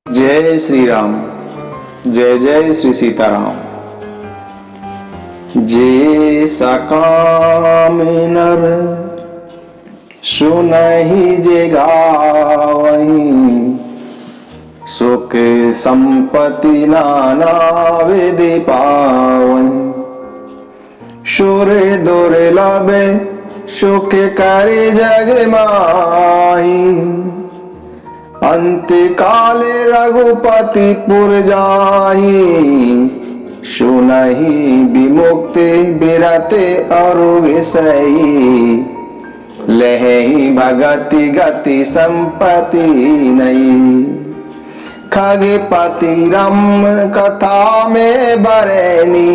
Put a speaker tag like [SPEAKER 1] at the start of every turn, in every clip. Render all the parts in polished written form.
[SPEAKER 1] जय श्री राम। जय जय श्री सीताराम। जे सकाम नर सुनहि जे गावहीं, सुख संपत्ति नाना विधि पावहीं। सुर दुर्लभ सुख करे जग माही, अंत काल रघुपति पुर जाहि। सुनहि विमुक्ति बिरते अरु विषयी, लहहि भगति गति संपत्ति नहीं। खगपति रम कथा में बरनी,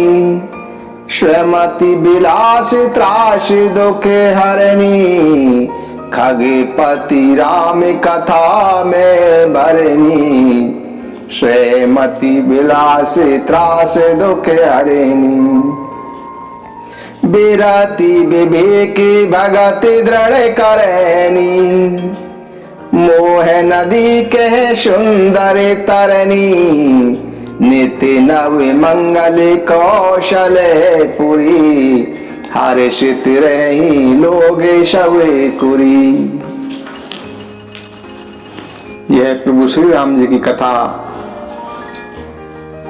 [SPEAKER 1] स्वमति विलास त्रास दुख हरनी। खगपति राम कथा में भरनी, स्वमति विलास त्रास दुख हरनी। बिरति विवेक भगति दृढ़ करनी, मोह नदी के सुंदर तरनी। नित्य नव मंगल कौशल पुरी, हर्षित रही लोग शवे कुरी। यह प्रभु श्री राम जी की कथा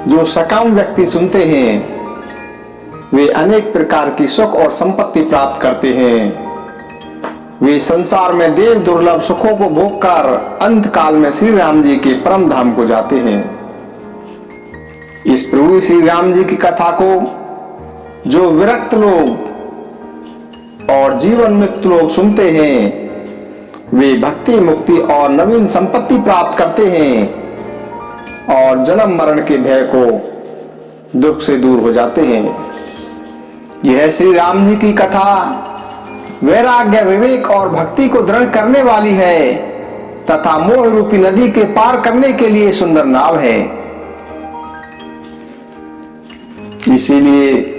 [SPEAKER 1] जो सकाम व्यक्ति सुनते हैं, वे अनेक प्रकार की सुख और संपत्ति प्राप्त करते हैं। वे संसार में देव दुर्लभ सुखों को भोगकर अंत काल में श्री राम जी के परम धाम को जाते हैं। इस प्रभु श्री राम जी की कथा को जो विरक्त लोग और जीवन मुक्त लोग सुनते हैं, वे भक्ति मुक्ति और नवीन संपत्ति प्राप्त करते हैं और जन्म मरण के भय को दुख से दूर हो जाते हैं। यह श्री राम जी की कथा वैराग्य विवेक और भक्ति को दृढ़ करने वाली है तथा मोह रूपी नदी के पार करने के लिए सुंदर नाव है। इसीलिए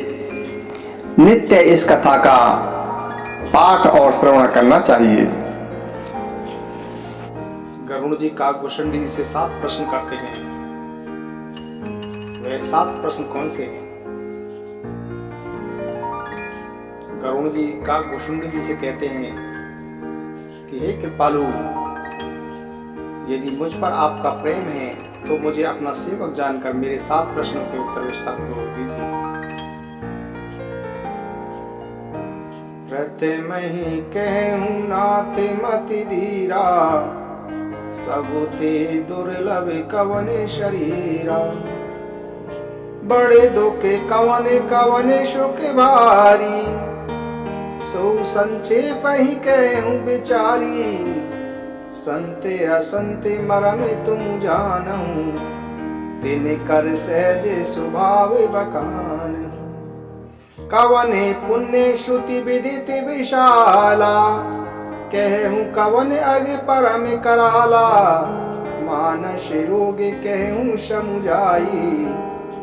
[SPEAKER 1] नित्य इस कथा का पाठ और श्रवण करना चाहिए।
[SPEAKER 2] गरुण जी काकभूषण जी से 7 प्रश्न करते हैं। वह 7 प्रश्न कौन से हैं? गरुण जी काकभूषण जी से कहते हैं कि हे कृपालु, यदि मुझ पर आपका प्रेम है तो मुझे अपना सेवक जानकर मेरे 7 प्रश्नों के उत्तर विस्तारपूर्वक दीजिए। प्रथम ही कहूं नाथ मति धीरा, सबुते दुर्लभ कवन शरीरा। बड़े दुखे कवन कवन सुख भारी, सो संक्षेप ही कहूं बिचारी। संते असंते मरम तुम जानहु, तिन कर सहज स्वभाव बखान। कवने पुण्य श्रुति विदित विशाला, कहूं कवन अग परम कराला। मानस रोग कहूं समुझाई,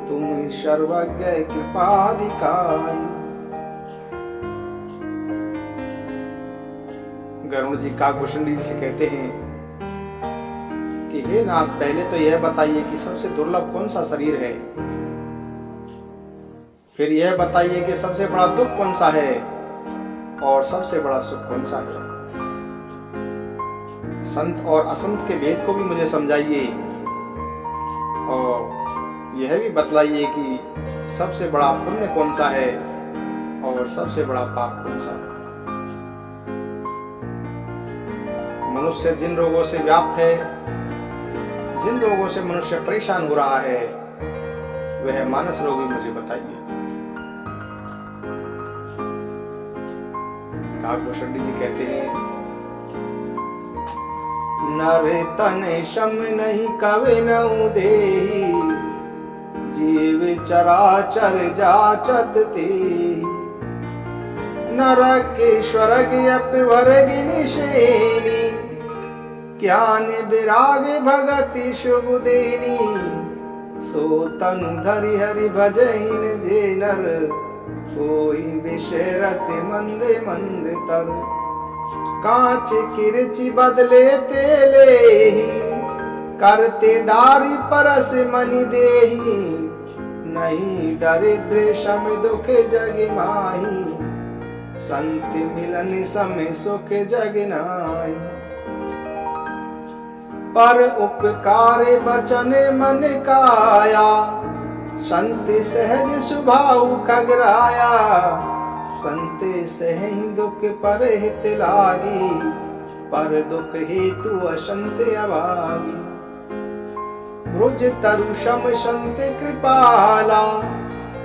[SPEAKER 2] तुम सर्वज्ञ कृपा दिखाई। गरुण जी काकभूषण जी से कहते हैं कि हे नाथ, पहले तो यह बताइए कि सबसे दुर्लभ कौन सा शरीर है। फिर यह बताइए कि सबसे बड़ा दुख कौन सा है और सबसे बड़ा सुख कौन सा है। संत और असंत के भेद को भी मुझे समझाइए और यह भी बतलाइए कि सबसे बड़ा पुण्य कौन सा है और सबसे बड़ा पाप कौन सा है। मनुष्य जिन रोगों से व्याप्त है, जिन रोगों से मनुष्य परेशान हो रहा है, वह मानस रोग भी मुझे बताइए। काकभूषण जी कहते हैं, नर तन शम नहीं कवे नऊ देहि, जीव चराचर जाचत तेहि। नरक स्वर्ग अपवर्ग निशेनी, ज्ञान विराग भगति शुभ देनी। सो तनु धरि हरि भजहिन जे नर, कोई विषरत मंद मंद तर। कांच किरचि बदले तेले ही, करते डारी परस मनि देही, नहीं दरिद्र शम दुख जग माही, संत मिलन सम सुख जग नाई। पर उपकार बचन मन काया, संत सहज स्वभाव खगराया, संत सहि दुख पर हित लागी, पर दुख हेतु असंत अभागी। ब्रुज तरु शम संत कृपाला,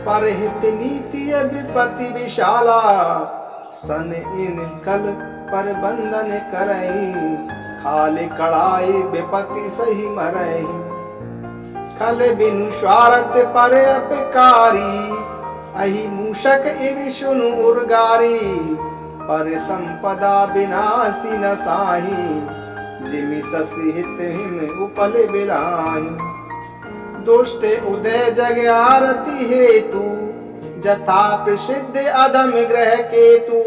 [SPEAKER 2] पर हित नीति विपति विशाला, सन इन कल पर बंधन करई, खाल कड़ाई विपति सही मरई। खल बिनु स्वार्थ पर अपकारी, अहि मूषक इवि सुनु उर्गारी, पर संपदा विनाशी न साही, जिमि शशि हित हिम उपल बिलाही। दुष्ट उदय जग आरती हेतु, जथा प्रसिद्ध अधम ग्रह केतु,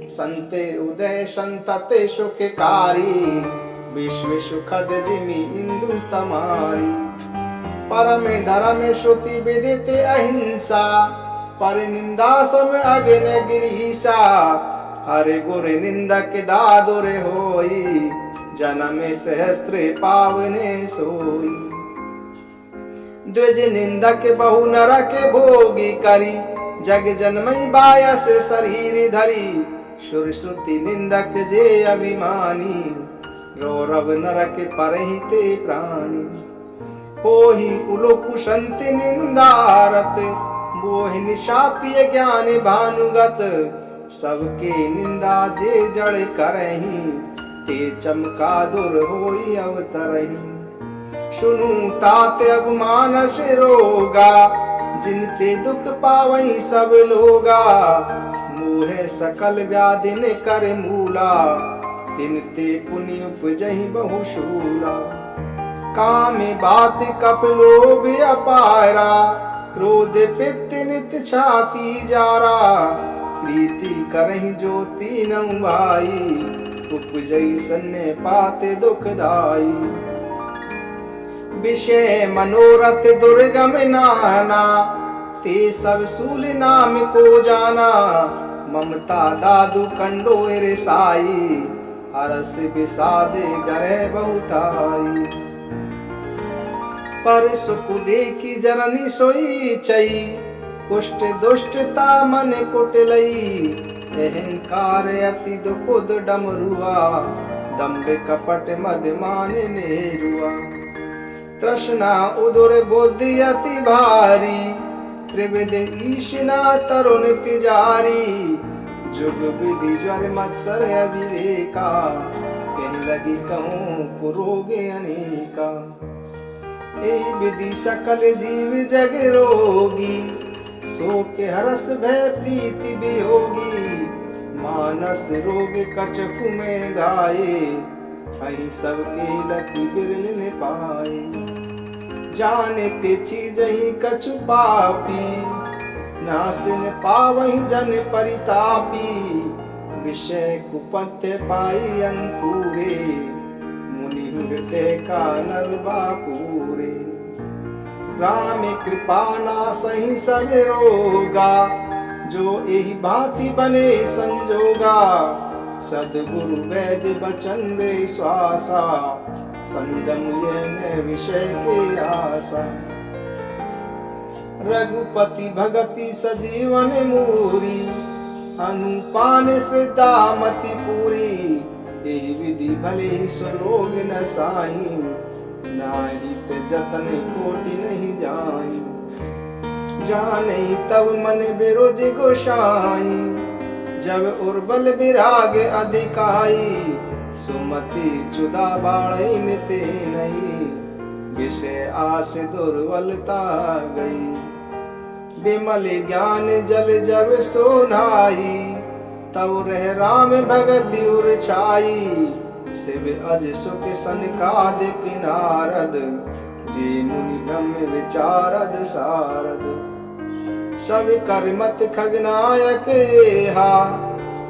[SPEAKER 2] संत उदय संतत सुखकारी, विश्व सुखद जिमि इंदु तमारी। परम धर्म श्रुति विदित अहिंसा, पर निंदा सम अग्न गिरीशा, हरि गुर निंदक दादुर होई, जन्म सहस्त्र पावने सोई। द्विज निंदक बहु नरक भोगी करी, जग जन्मई बायस शरीर धरी, सुर श्रुति निंदक जे अभिमानी, रौरव नरक परहि ते प्राणी। होहि उलोकु संत निंदारत, मोहिन शाप्य ज्ञान भानुगत, सबके निंदा जे जड़ करहि, ते चमका दुर होई अवतरहि। सुनु तात अवमान से रोगा, जिनते दुख पावई सब लोगा, मोहे सकल व्याधि ने कर मूला, तिनते पुण्य उपजहि बहुशूला। काम बात कप लोभ अपारा, क्रोध पित्त नित छाती जारा, प्रीति करहि ज्योति न भाई, उपजई सन्ने पाते दुखदाई। विषय मनोरथ दुर्गम नाना, ते सब सूल नाम को जाना, ममता दादु कंडो रिसाई, हरस विषाद गरे बहुताई। पर सुख देखी जरनी सोई चई, कुष्ठ दुष्टता मन कुटलई, अहंकार अति दुखुद डमरुआ, दम्भ कपट मदमान नेरुआ। तृष्णा उदुर बुद्धि अति भारी, त्रिविध ईशना तरुण तिजारी, जुग विधि ज्वर मत्सर अविवेका, कहीं लगी कहूँ पुरोगे अनेका। एहि विधि सकल जीव जग रोगी, सो के हरस भय प्रीति वियोगी, मानस रोग कचकु में गाये, कहीं सबके लकी बिरल न पाए। जाने ते चीजहि कछु पापी, नासिन पावहि जन परितापी, विषय कुपथ्य पाई अंकुरे, मुनि हृदय का नरवा पूरे। राम कृपा नासहि सब रोगा, जो एहि भांति बने संजोगा, सद्गुरु वैद्य बचन विश्वासा, संजम यह विषय के आशा। रघुपति भगति सजीवन मूरी, अनुपान श्रद्धा मति पूरी, एहि विधि भले सुलोग न साई, नाही ते जतन कोटि नहीं जाई। जाने तब मन बिरोज गोसाई, जब उर्बल विराग अधिकाई, सुमति चुदा बाढ़ई निते नहीं, विषय आस दुर्बलता गई। विमल ज्ञान जल जब सोनाई, तब रह राम भगति उर छाई। शिव अज सुख सनकाद किनारद, जी मुनि ब्रह्म विचारद सारद। सब कर्मत खगनायक एहा,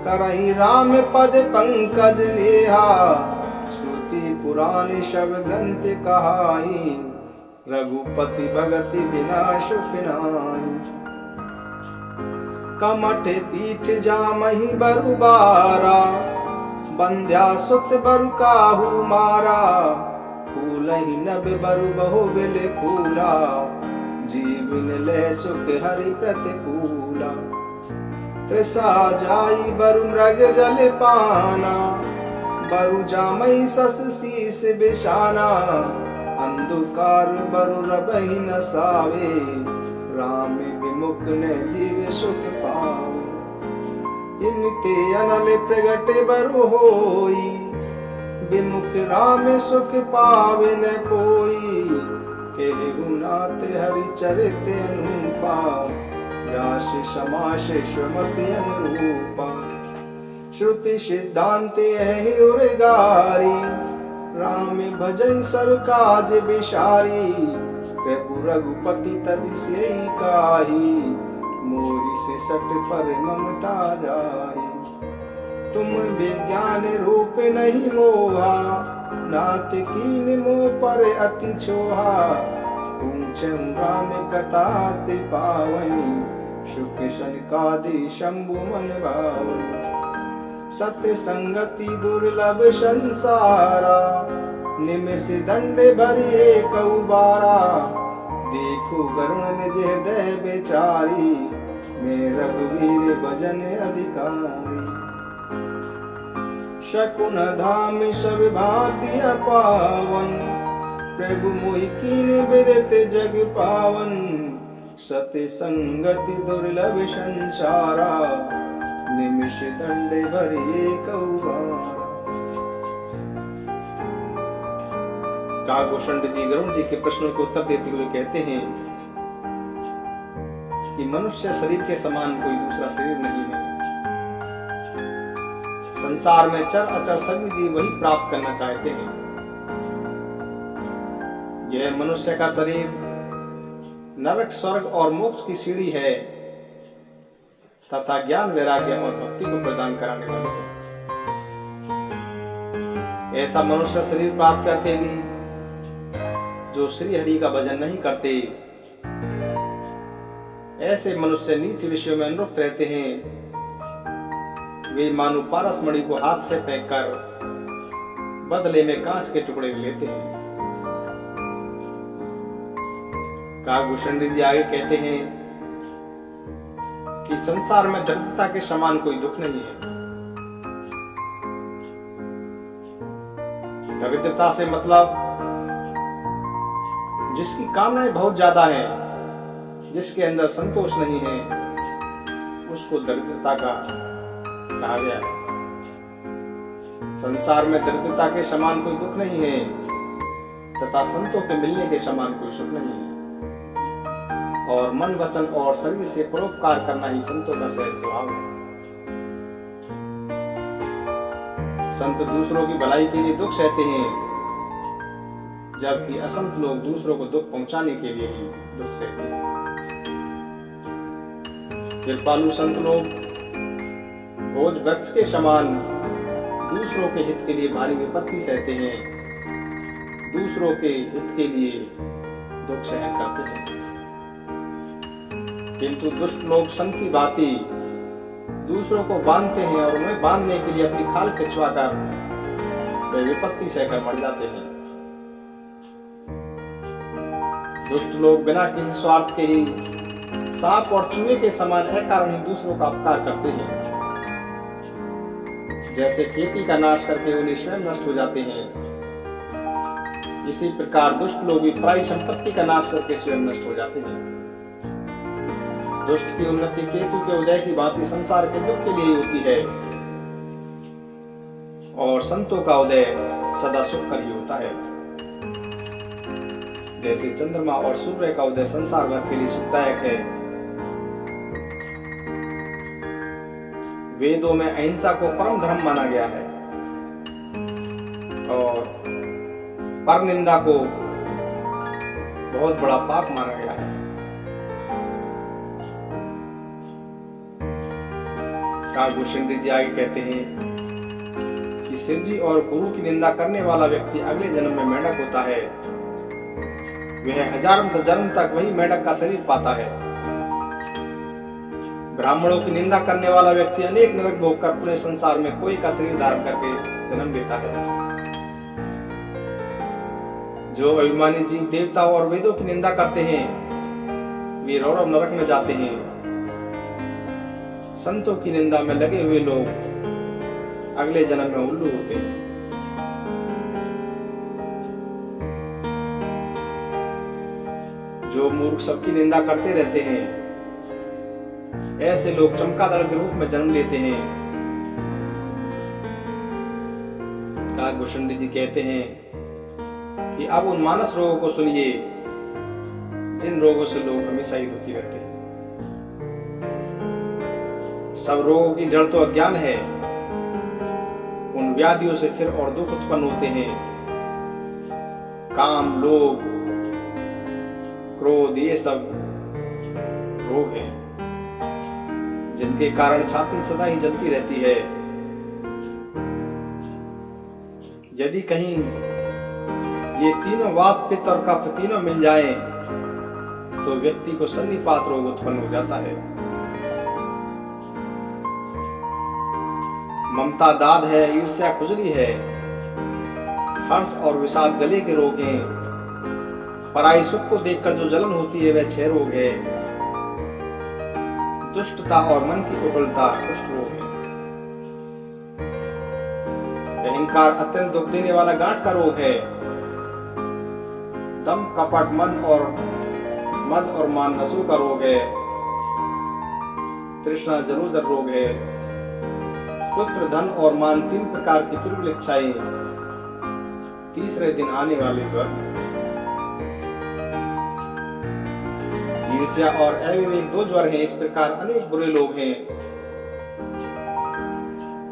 [SPEAKER 2] करहि राम पद पंकज नेहा। श्रुति पुराण सब ग्रंथ कहाई, रघुपति भगति बिना सुख नाई। कमठ पीठ जामहि बरु बारा, बंध्या सुत बरु काहू मारा। फूलहि नभ बरु बहु बिल फूला, जीवन ले सुख हरि प्रतिकूला। तृषा जाई बरु मृग जल पाना, बरु जामई सस शीस बिछाना। अंधकार बरु रबहि न सावे, राम विमुख ने जीव सुख पावे। इनते अनल प्रगट बरु होई, विमुख राम सुख पावे न कोई। केहु नाथ हरि चरित अनुपा, व्यास समास स्वमति अनुरूपा। श्रुति सिद्धांत है उर्गारी, राम भजन सब काज बिसारी। प्रभु रघुपति तज से काही, मोहि से सट पर ममता जाई। तुम विज्ञान रूप नहीं मोहा, नाथ कीन मोह पर अति छोहा। ऊंचम राम कथा ते पावनी, सुख सनकादि शंभु मन भावनी। सत्य संगति दुर्लभ संसारा, निमिष दंड भरी एक बारा। देखो वरुण निज हृदय बेचारी, मैं रघुवीर भजन अधिकारी। शकुन धाम सब भांति पावन, प्रभु मोहि कीन विदित जग पावन। सत्य संगति दुर्लभ संसारा, निमिष दंड भरी एक बारा। कागभूषण जी गरुड़ जी के प्रश्नों को उत्तर देते हुए कहते हैं कि मनुष्य शरीर के समान कोई दूसरा शरीर नहीं है। संसार में चर अचर सभी जीव वही प्राप्त करना चाहते हैं। यह मनुष्य का शरीर नरक स्वर्ग और मोक्ष की सीढ़ी है तथा ज्ञान वैराग्य और भक्ति को प्रदान कराने वाली है। ऐसा मनुष्य शरीर प्राप्त करके भी जो श्री हरि का भजन नहीं करते, ऐसे मनुष्य नीच विषयों में अनुरक्त रहते हैं। वे मानो पारस मणि को हाथ से फेंक कर बदले में कांच के टुकड़े लेते हैं। कागभूषण जी आगे कहते हैं कि संसार में दरिद्रता के समान कोई दुख नहीं है। दरिद्रता से मतलब जिसकी कामनाएं बहुत ज्यादा हैं, जिसके अंदर संतोष नहीं है, उसको दरिद्रता का कहा गया है। संसार में दरिद्रता के समान कोई दुख नहीं है तथा संतों के मिलने के समान कोई सुख नहीं है। और मन वचन और शरीर से परोपकार करना ही संतों का सहज स्वभाव है। संत दूसरों की भलाई के लिए दुख सहते हैं, जबकि असंत लोग दूसरों को दुख पहुंचाने के लिए ही दुख सहते हैं। कृपालु संत लोग भोज वृक्ष के समान दूसरों के हित के लिए भारी विपत्ति सहते हैं, दूसरों के हित के लिए दुख सहन करते हैं। किंतु दुष्ट लोग संत की भांति दूसरों को बांधते हैं और उन्हें बांधने के लिए अपनी खाल खिंचवाकर वे विपत्ति सहकर मर जाते हैं। दुष्ट लोग बिना किसी स्वार्थ के ही सांप और चूहे के समान अकारण ही दूसरों का अपकार करते हैं। जैसे खेती का नाश करके उन्हें स्वयं नष्ट हो जाते हैं, इसी प्रकार दुष्ट लोग भी पराई संपत्ति का नाश करके स्वयं नष्ट हो जाते हैं। दुष्ट की उन्नति केतु के उदय की भांति संसार के दुख के लिए होती है और संतों का उदय सदा सुख कर ही होता है। जैसे चंद्रमा और सूर्य का उदय संसार भर के लिए सुखदायक है। वेदों में अहिंसा को परम धर्म माना गया है और परनिंदा को बहुत बड़ा पाप माना गया है। कागभूषण जी आगे कहते हैं कि शिव जी और गुरु की निंदा करने वाला व्यक्ति अगले जन्म में मेंढक होता है। वह हजारों जन्म तक वही मेंढक का शरीर पाता है। ब्राह्मणों की निंदा करने वाला व्यक्ति अनेक नरक भोग कर पूरे संसार में कोई का शरीर धारण करके जन्म लेता है। जो अभिमानी जीव देवताओं और वेदों की निंदा करते हैं वे रौरव नरक में जाते हैं। संतों की निंदा में लगे हुए लोग अगले जन्म में उल्लू होते हैं। जो मूर्ख सबकी निंदा करते रहते हैं ऐसे लोग चमगादड़ के रूप में जन्म लेते हैं। काकभूषण जी कहते हैं कि अब उन मानस रोगों को सुनिए जिन रोगों से लोग हमेशा ही दुखी रहते हैं। सब रोगों की जड़ तो अज्ञान है। उन व्याधियों से फिर और दुख उत्पन्न होते हैं। काम, लोभ, क्रोध ये सब रोग हैं जिनके कारण छाती सदा ही जलती रहती है। यदि कहीं ये तीनों वात, पित्त और कफ तीनों मिल जाएं, तो व्यक्ति को सन्निपात रोग उत्पन्न हो जाता है। ममता दाद है, ईर्ष्या खुजली है, हर्ष और विषाद गले के रोग हैं। पराई सुख को देखकर जो जलन होती है वह क्षय रोग है। दुष्टता और मन की कुटिलता कुष्ठ रोग है। अहंकार अत्यंत दुख देने वाला गांठ का रोग है। दम, कपट, मद और मान नसों का रोग है। तृष्णा जलोदर रोग है। पुत्र, धन और मान तीन प्रकार की पूर्व इच्छाएं तीसरे दिन आने वाले ज्वर। ईर्ष्या और अविवेक दो ज्वर हैं। इस प्रकार अनेक बुरे लोग हैं।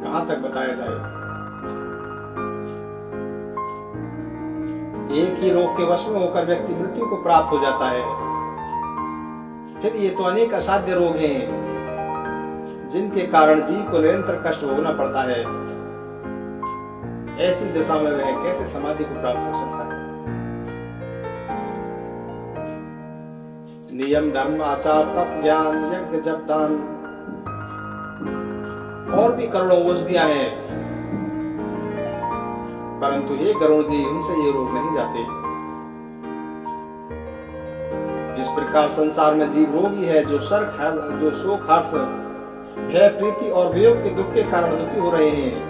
[SPEAKER 2] कहां तक बताया जाए। एक ही रोग के वश में होकर व्यक्ति मृत्यु को प्राप्त हो जाता है। फिर ये तो अनेक असाध्य रोग हैं जिनके कारण जीव को निरंतर कष्ट भोगना पड़ता है। ऐसी दशा में वह कैसे समाधि को प्राप्त हो सकता है। नियम, धर्म, आचार, तप, ज्ञान, यज्ञ, जप, दान और भी करोड़ों औषधियां हैं, परंतु हे गरुड़ जी उनसे ये रोग नहीं जाते। इस प्रकार संसार में जीव रोगी है जो शोक, हर्ष, भय, प्रीति और वियोग के दुख के कारण दुखी हो रहे हैं।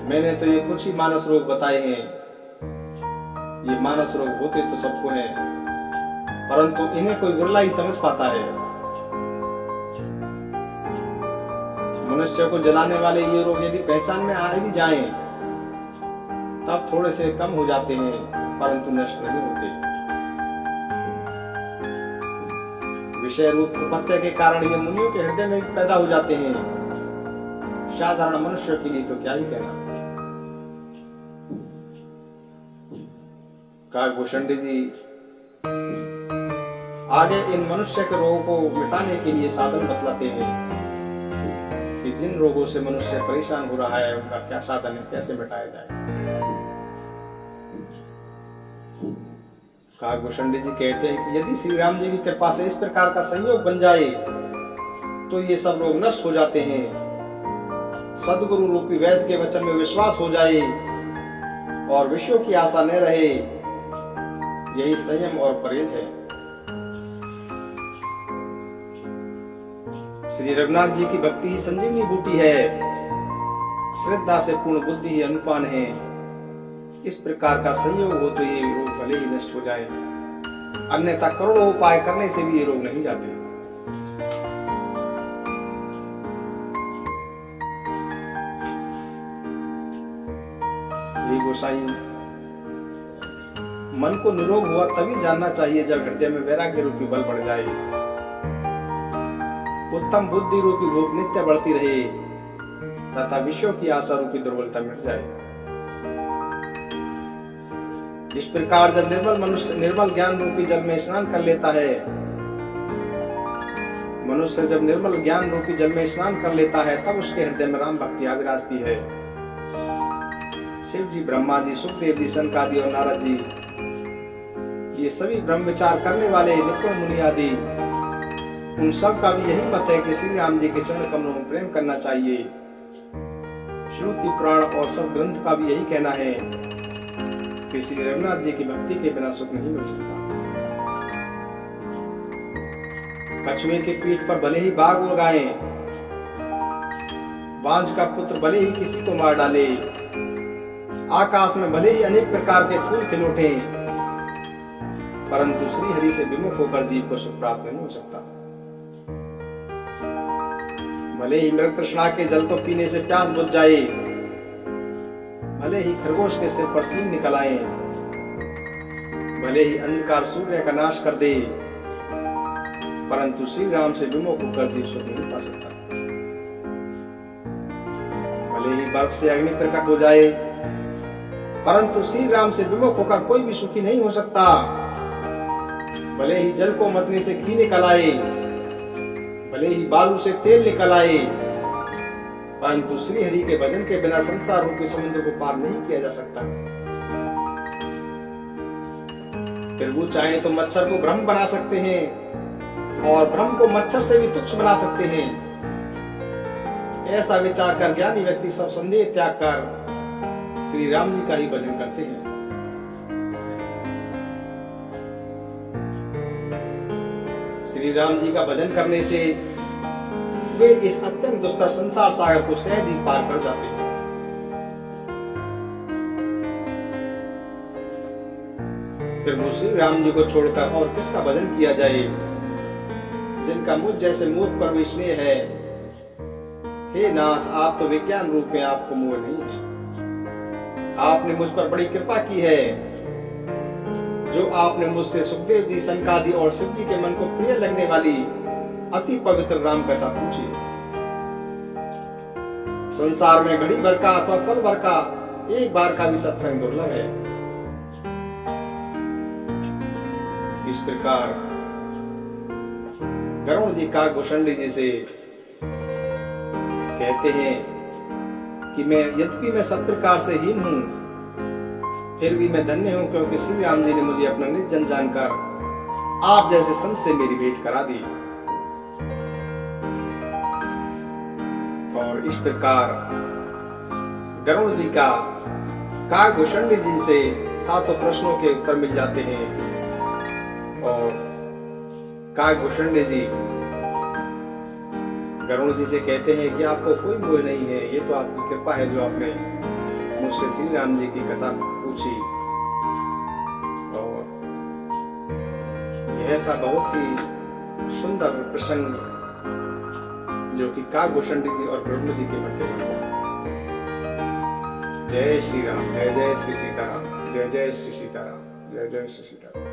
[SPEAKER 2] मैंने तो ये कुछ ही मानस रोग बताए हैं। ये मानस रोग होते तो सबको हैं, परंतु इन्हें कोई विरला ही समझ पाता है। मनुष्य को जलाने वाले ये रोग यदि पहचान में आ भी जाएं, तब थोड़े से कम हो जाते हैं, परंतु नष्ट नहीं होते। विषय रूप कुपत्य के कारण ये मुनियों के हृदय में पैदा हो जाते हैं। साधारण मनुष्य के लिए तो क्या ही कहना। काकभूषण जी आगे इन मनुष्य के रोगों को मिटाने के लिए साधन बतलाते हैं कि जिन रोगों से मनुष्य परेशान हो रहा है उनका क्या साधन है, कैसे मिटाया जाए। काकभूषण जी कहते हैं कि यदि श्री राम जी की कृपा से इस प्रकार का संयोग बन जाए तो ये सब रोग नष्ट हो जाते हैं। सदगुरु रूपी वेद के वचन में विश्वास हो जाए और विषयों की आशा न रहे, यही संयम और परहेज है। श्री रघुनाथ जी की भक्ति ही संजीवनी बूटी है। श्रद्धा से पूर्ण बुद्धि ही अनुपान है। इस प्रकार का संयोग हो तो ये रोग भले ही नष्ट हो जाए, अन्यथा करोड़ों उपाय करने से भी ये रोग नहीं जाते। ये गोसाई मन को निरोग हुआ तभी जानना चाहिए जब हृदय में वैराग्य रूपी बल बढ़ जाए, उत्तम बुद्धि रूपी भूख नित्य बढ़ती रहे तथा विषयों की आशा रूपी दुर्बलता मिट जाए। इस प्रकार जब निर्मल मनुष्य निर्मल ज्ञान रूपी जल में स्नान कर लेता है, मनुष्य जब निर्मल ज्ञान रूपी जल में स्नान कर लेता है तब उसके हृदय में राम भक्ति आ विराजती है। शिव जी, ब्रह्मा जी, सुखदेव जी, सनकादि और नारद जी, ये सभी ब्रह्म विचार करने वाले निपुण मुनि आदि, उन सब का भी यही मत है कि श्री राम जी के चरण कमलों में प्रेम करना चाहिए। श्रुति पुराण और सब ग्रंथ का भी यही कहना है कि श्री रघुनाथ जी की भक्ति के बिना सुख नहीं मिल सकता। कछुए के पीठ पर भले ही बाघ उगाए, बांझ का पुत्र भले ही किसी को मार डाले, आकाश में भले ही अनेक प्रकार के फूल खिल उठे, परंतु श्री हरि से विमुख होकर जीव को सुख प्राप्त नहीं हो सकता। भले ही मृग तृष्णा के जल को पीने से प्यास बुझ जाए, भले ही खरगोश के सिर पर सींग निकल आए, भले ही अंधकार सूर्य का नाश कर दे, परंतु श्री राम से विमुख होकर जीव सुख नहीं पा सकता। भले ही बर्फ से अग्नि प्रकट हो जाए, परंतु श्री राम से विमुख होकर कोई भी सुखी नहीं हो सकता। भले ही जल को मथने से घी निकल आए, भले ही बालू से तेल निकल आए, परंतु श्री हरि के भजन के बिना संसार रूपी समुद्र को पार नहीं किया जा सकता। फिर वो चाहे तो मच्छर को ब्रह्म बना सकते हैं और ब्रह्म को मच्छर से भी तुच्छ बना सकते हैं। ऐसा विचार कर ज्ञानी व्यक्ति सब संदेह त्याग कर श्री राम जी का ही भजन करते हैं। श्री राम जी का भजन करने से वे इस अत्यंत दुस्तर संसार सागर को सहज ही पार कर जाते हैं। फिर वो श्री राम जी को छोड़कर और किसका भजन किया जाए, जिनका मुझ जैसे मूर्ख पर भी स्नेह है। हे नाथ, आप तो विज्ञान रूप में, आपको मोह नहीं है। आपने मुझ पर बड़ी कृपा की है, जो आपने मुझसे सुखदेव जी, सनकादि और शिव जी के मन को प्रिय लगने वाली अति पवित्र राम कथा पूछी। संसार में घड़ी भर का अथवा पल भर का एक बार का भी सत्संग दुर्लभ है। इस प्रकार गरुड़ जी का गोशंडी जी से कहते हैं कि मैं, यद्यपि मैं सब प्रकार से हीन हूं, फिर भी मैं धन्य हूं, क्योंकि श्री राम जी ने मुझे अपना निज जन जानकर आप जैसे संत से मेरी भेंट करा दी। और इस प्रकार गरुड़ जी का काकभूषणी जी से 7 प्रश्नों के उत्तर मिल जाते हैं। और काकभूषणी जी गरुड़ जी से कहते हैं कि आपको कोई मोह नहीं है, ये तो आपकी कृपा है जो आपने मुझसे श्री राम जी की कथा पूछी। और यह था बहुत ही सुंदर प्रसंग जो कि काकभूषणी जी और गरुड़ जी के मध्य में हुआ। जय श्री राम, जय जय श्री सीताराम, जय जय श्री सीताराम, जय जय श्री सीताराम।